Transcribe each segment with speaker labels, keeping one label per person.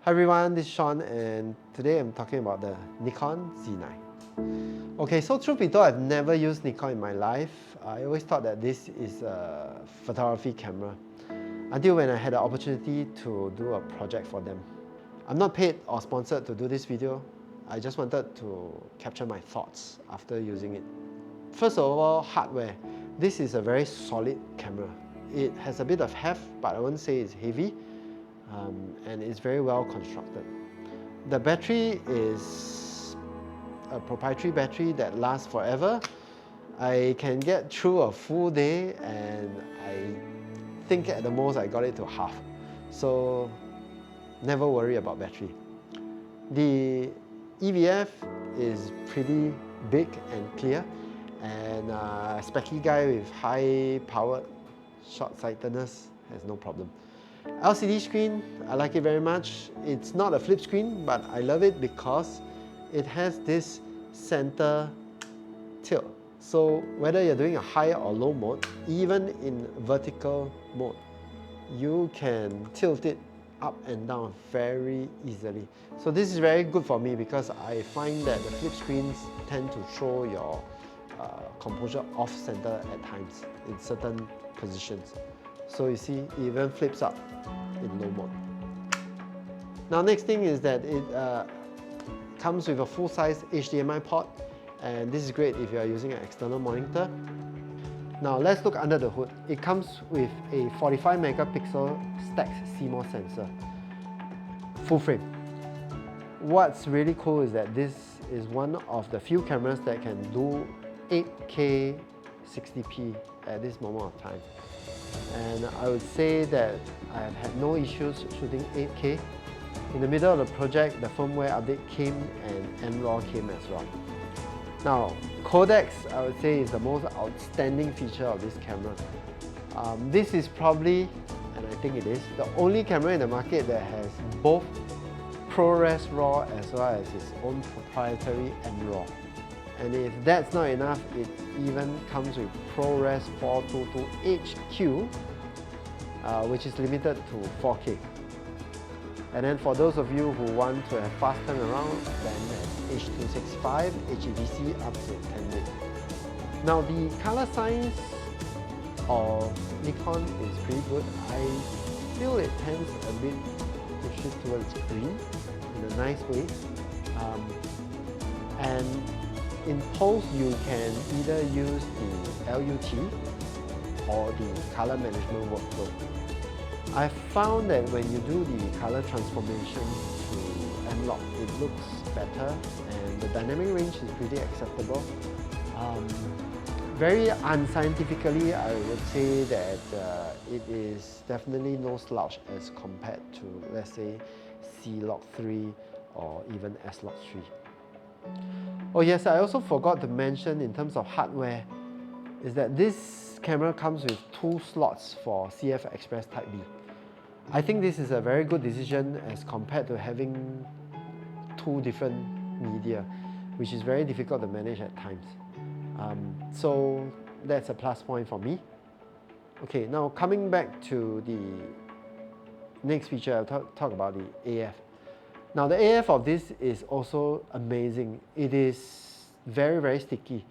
Speaker 1: Hi everyone, this is Sean and today I'm talking about the Nikon Z9. Okay, so truth be told, I've never used Nikon in my life. I always thought that this is a photography camera until when I had the opportunity to do a project for them. I'm not paid or sponsored to do this video. I just wanted to capture my thoughts after using it. First of all, hardware. This is a very solid camera. It has a bit of heft, but I wouldn't say it's heavy. And it's very well constructed. The battery is a proprietary battery that lasts forever. I can get through a full day and I think at the most I got it to half. So never worry about battery. The EVF is pretty big and clear, and a specky guy with high powered short-sightedness has no problem. LCD screen, I like it very much. It's not a flip screen, but I love it because it has this center tilt. So whether you're doing a high or low mode, even in vertical mode, you can tilt it up and down very easily. So this is very good for me because I find that the flip screens tend to throw your composure off center at times in certain positions. So you see, it even flips up in low mode. Now next thing is that it comes with a full-size HDMI port, and this is great if you are using an external monitor. Now let's look under the hood. It comes with a 45 megapixel stacked CMOS sensor, full frame. What's really cool is that this is one of the few cameras that can do 8K 60p at this moment of time. And I would say that I have had no issues shooting 8K. In the middle of the project, the firmware update came and NRAW came as well. Now, codecs, I would say, is the most outstanding feature of this camera. This is probably, and I think it is, the only camera in the market that has both ProRes RAW as well as its own proprietary NRAW. And if that's not enough, it even comes with ProRes 422HQ, which is limited to 4K. And then for those of you who want to have fast turnaround, then H.265, HEVC up to 10 bit. Now the color science of Nikon is pretty good. I feel it tends a bit to shift towards green in a nice way. And in post, you can either use the LUT or the color management workflow. I found that when you do the color transformation to M-Lock, it looks better and the dynamic range is pretty acceptable. Very unscientifically, I would say that it is definitely no slouch as compared to, let's say, C-Lock 3 or even S-Lock 3. Oh yes, I also forgot to mention in terms of hardware is that this camera comes with 2 slots for CF Express Type B. I think this is a very good decision as compared to having 2 different media, which is very difficult to manage at times. So that's a plus point for me. Okay, now coming back to the next feature, I'll talk about the AF. Now the AF of this is also amazing. It is very, very sticky.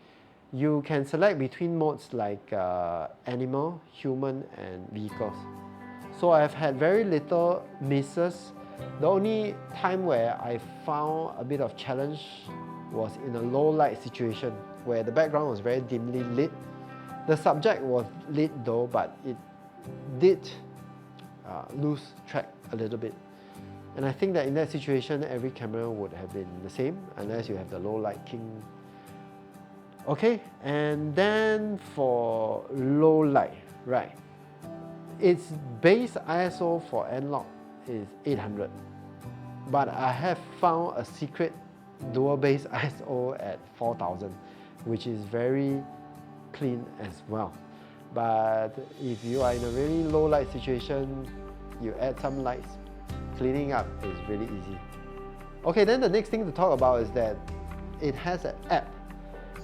Speaker 1: You can select between modes like animal, human and vehicles. So I've had very little misses. The only time where I found a bit of challenge was in a low light situation where the background was very dimly lit. The subject was lit though, but it did lose track a little bit. And I think that in that situation, every camera would have been the same unless you have the low light king. Okay, and then for low light, right? Its base ISO for N-Lock is 800, but I have found a secret dual base ISO at 4000, which is very clean as well. But if you are in a really low light situation, you add some lights, cleaning up is really easy. Okay, then the next thing to talk about is that it has an app.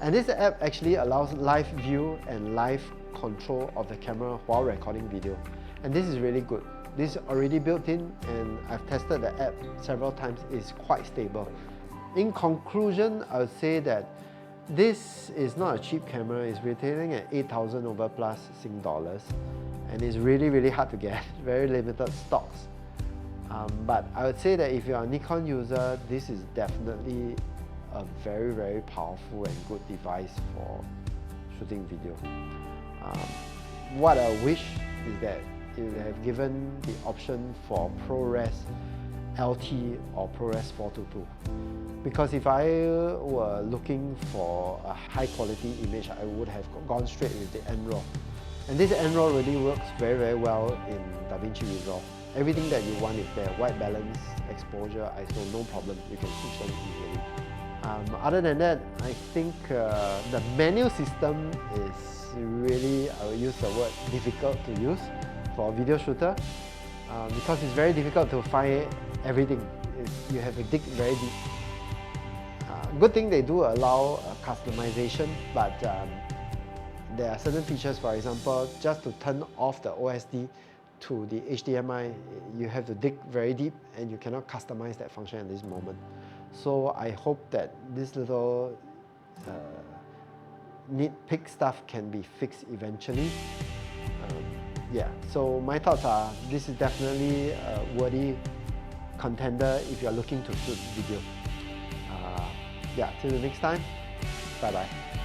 Speaker 1: And this app actually allows live view and live control of the camera while recording video. And this is really good. This is already built in, and I've tested the app several times. It's quite stable. In conclusion, I would say that this is not a cheap camera. It's retailing at 8,000 over plus Sing dollars, and it's really hard to get. Very limited stocks. But I would say that if you're a Nikon user, this is definitely a very powerful and good device for shooting video. What I wish is that you have given the option for ProRes LT or ProRes 422. Because if I were looking for a high quality image, I would have gone straight with the NRAW. And this NRAW really works very well in DaVinci Resolve. Everything that you want is there: white balance, exposure, ISO, no problem. You can switch them easily. Other than that, I think the menu system is really, I would use the word difficult to use for a video shooter, because it's very difficult to find everything. You have to dig very deep. Good thing they do allow customization, but there are certain features, for example, just to turn off the OSD to the HDMI, you have to dig very deep and you cannot customize that function at this moment. So I hope that this little nitpick stuff can be fixed eventually. Yeah, so my thoughts are, this is definitely a worthy contender if you're looking to shoot video. Yeah, till the next time, bye bye.